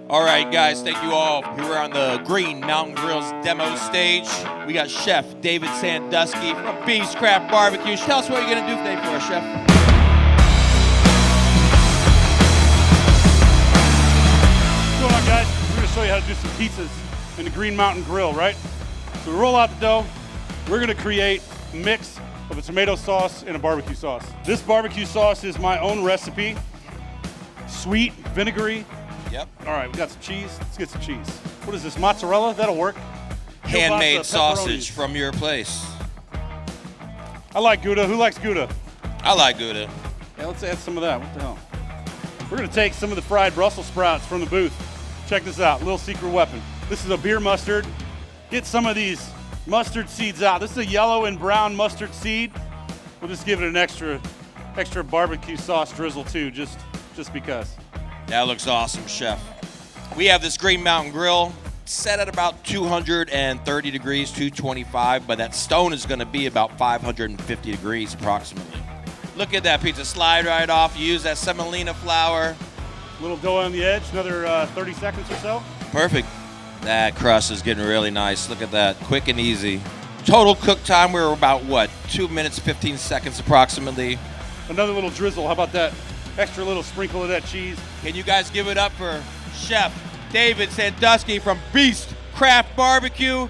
All right, guys, thank you all. Here we're on the Green Mountain Grill's demo stage. We got Chef David Sandusky from Beast Craft BBQ. Tell us what you're gonna do today for us, Chef. What's going on, guys? We're gonna show you how to do some pizzas in the Green Mountain Grill, right? So we roll out the dough. We're gonna create a mix of a tomato sauce and a barbecue sauce. This barbecue sauce is my own recipe. Sweet, vinegary. Yep. All right, we got some cheese. Let's get some cheese. What is this, mozzarella? That'll work. Handmade Kielbasa, sausage pepperonis. from your place. I like Gouda. Who likes Gouda? I like Gouda. Yeah, let's add some of that. What the hell? We're gonna take some of the fried Brussels sprouts from the booth. Check this out, little secret weapon. This is a beer mustard. Get some of these mustard seeds out. This is a yellow and brown mustard seed. We'll just give it an extra barbecue sauce drizzle too, just because. That looks awesome, Chef. We have this Green Mountain Grill set at about 230 degrees, 225, but that stone is gonna be about 550 degrees approximately. Look at that pizza, slide right off. You use that semolina flour. Little dough on the edge, another 30 seconds or so. Perfect. That crust is getting really nice. Look at that, quick and easy. Total cook time, we're about what, 2 minutes, 15 seconds approximately. Another little drizzle, how about that? Extra little sprinkle of that cheese. Can you guys give it up for Chef David Sandusky from Beast Craft BBQ?